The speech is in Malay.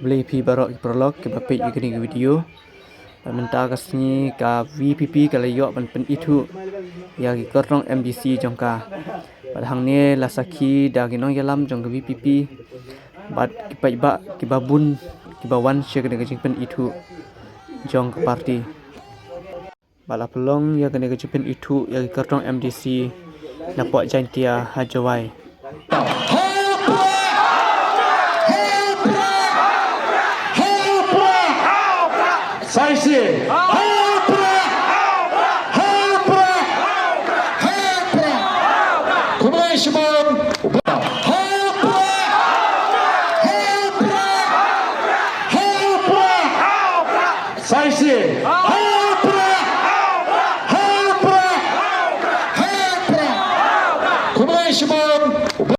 beli pi barok prolog ke bape igni video mentah kasni ka VPP kala yok pen itu ya ki korong MDC jongka padahang ne la sakhi daginong yalam jong VPP bat ki babun ki bawan shek ne jing pen itu jong party bala pelong ya kene ke pen itu ya ki korong MDC napok jantia hajawai Sai si. Sai si. Kumai Shimon.